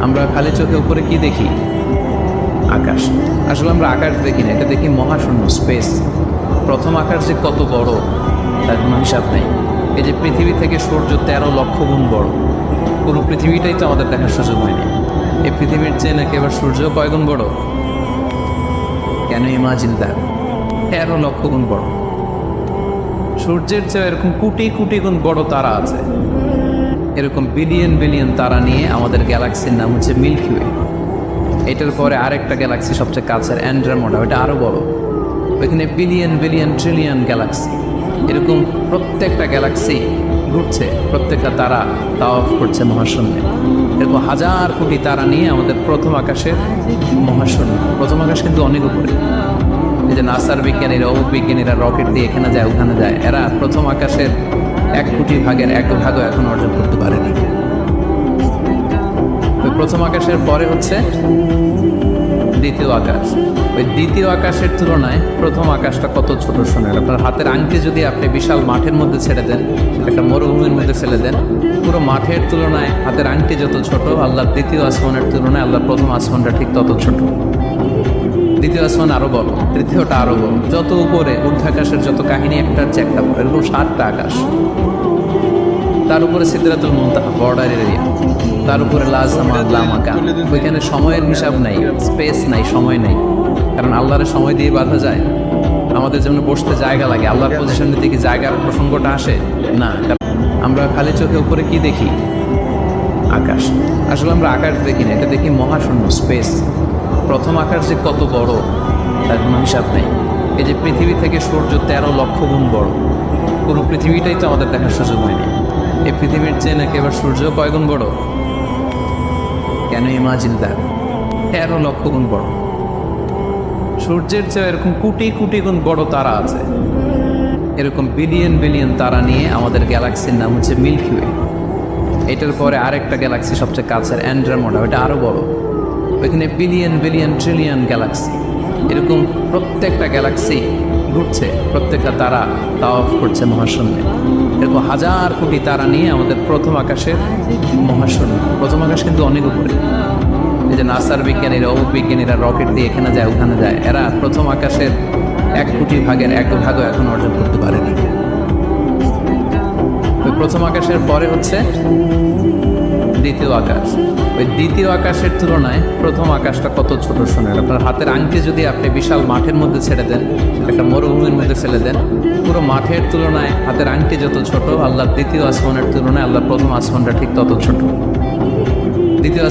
আমরা খালি চোখে উপরে কি দেখি? আকাশ। আসলে আমরা আকাশ দেখি না, এটা দেখি মহাশূন্য, স্পেস। প্রথম আকাশ যে কত বড় তার কোনো হিসাব নেই। এই যে পৃথিবী থেকে সূর্য 13 লক্ষ গুণ বড়, পুরো পৃথিবীটাই তো আমাদের দেখার সুযোগ হয়নি। এই পৃথিবীর চেয়ে নাকি এবার সূর্য কয় গুণ বড়? কেন ইমাজিন দ্যাট? 13 লক্ষ গুণ বড়। সূর্যের চেয়ে এরকম কোটি কোটি গুণ বড় তারা আছে। এরকম বিলিয়ন বিলিয়ন তারা নিয়ে আমাদের গ্যালাক্সির নাম হচ্ছে মিল্কি ওয়ে। এটার পরে আরেকটা গ্যালাক্সি সবচেয়ে কাছের অ্যান্ড্রোমেডা, ওটা আরো বড়। ওইখানে বিলিয়ন বিলিয়ন ট্রিলিয়ন গ্যালাক্সি। এরকম প্রত্যেকটা গ্যালাক্সি ঘুরছে, প্রত্যেকটা তারা তাওয়াফ করছে মহাশূন্যে। এরকম হাজার কোটি তারা নিয়ে আমাদের প্রথম আকাশের মহাশূন্য। প্রথম আকাশ কিন্তু অনেক উপরে। এই যে নাসার বিজ্ঞানীরা, অমুক বিজ্ঞানীরা রকেট দিয়ে এখানে যায় ওখানে যায়, এরা প্রথম আকাশের 1 কোটি ভাগের 1 ভাগও এখন অর্জন করতে পারেনি। ওই প্রথম আকাশের পরে হচ্ছে দ্বিতীয় আকাশ। ওই দ্বিতীয় আকাশের তুলনায় প্রথম আকাশটা কত ছোট শোনেন। আপনার হাতের আংটি যদি আপনি বিশাল মাঠের মধ্যে ছেড়ে দেন, একটা মরুভূমির মধ্যে ফেলে দেন, পুরো মাঠের তুলনায় হাতের আংটি যত ছোট, আল্লাহর দ্বিতীয় আসমানের তুলনায় আল্লাহর প্রথম আসমানটা ঠিক তত ছোট। দ্বিতীয় আসমান আরো বড়, তৃতীয়টা আরো বড়। যত উপরে ঊর্ধ্বাকাশের যত কাহিনী, একটার চেয়ে একটা বড়। এরকম 7টা আকাশ। তার উপরে সিদরাতুল মুনতাহা, বর্ডার এরিয়া। তার উপরে লা সামাদ লা মাকান। ওইখানে সময়ের হিসাব নাই, স্পেস নাই, সময় নাই। কারণ আল্লাহর সময় দিয়ে বাঁধা যায়? আমাদের যেমন বসতে জায়গা লাগে, আল্লাহর পজিশন নিতে কি জায়গার প্রসঙ্গটা আসে না? আমরা খালি চোখে উপরে কি দেখি? আকাশ। আসলে আমরা আকাশ দেখি না, এটা দেখি মহাশূন্য, স্পেস। প্রথম আকাশ যে কত বড় তার কোনো হিসাব নেই। এই যে পৃথিবী থেকে সূর্য 13 লক্ষ গুণ বড়, পুরো পৃথিবীটাই তো আমাদের দেখার সুযোগ হয়নি। এই পৃথিবীর চেয়ে নাকি এবার সূর্য কয় গুণ বড়? কেন ইমাজিন দ্যাট? 13 লক্ষ গুণ বড়। সূর্যের চেয়ে এরকম কোটি কোটি গুণ বড় তারা আছে। এরকম বিলিয়ন বিলিয়ন তারা নিয়ে আমাদের গ্যালাক্সির নাম হচ্ছে মিল্কি ওয়ে। এটার পরে আরেকটা গ্যালাক্সি সবচেয়ে কাছের অ্যান্ড্রোমেডা, ওটা আরো বড়। ওইখানে বিলিয়ন বিলিয়ন ট্রিলিয়ন গ্যালাক্সি। এরকম প্রত্যেকটা গ্যালাক্সি ঘুরছে, প্রত্যেকটা তারা তাওয়াফ করছে মহাশূন্যে। এরকম হাজার কোটি তারা নিয়ে আমাদের প্রথম আকাশের মহাশূন্য। প্রথম আকাশ কিন্তু অনেক উপরে। এই যে নাসার বিজ্ঞানীরা, অমুক বিজ্ঞানীরা রকেট দিয়ে এখানে যায় ওখানে যায়, এরা প্রথম আকাশের 1 কোটি ভাগের 1 ভাগও এখন অর্জন করতে পারেনি। ওই প্রথম আকাশের পরে হচ্ছে দ্বিতীয় আকাশ। ওই দ্বিতীয় আকাশের তুলনায় প্রথম আকাশটা কত ছোট শোনেন। আপনার হাতের আংটি যদি আপনি বিশাল মাঠের মধ্যে ছেড়ে দেন, একটা মরুভূমির মধ্যে ফেলে দেন, পুরো মাঠের তুলনায় হাতের আংটি যত ছোট, আল্লাহর দ্বিতীয় আসমানের তুলনায় আল্লাহর প্রথম আসমানটা ঠিক তত ছোট। দ্বিতীয়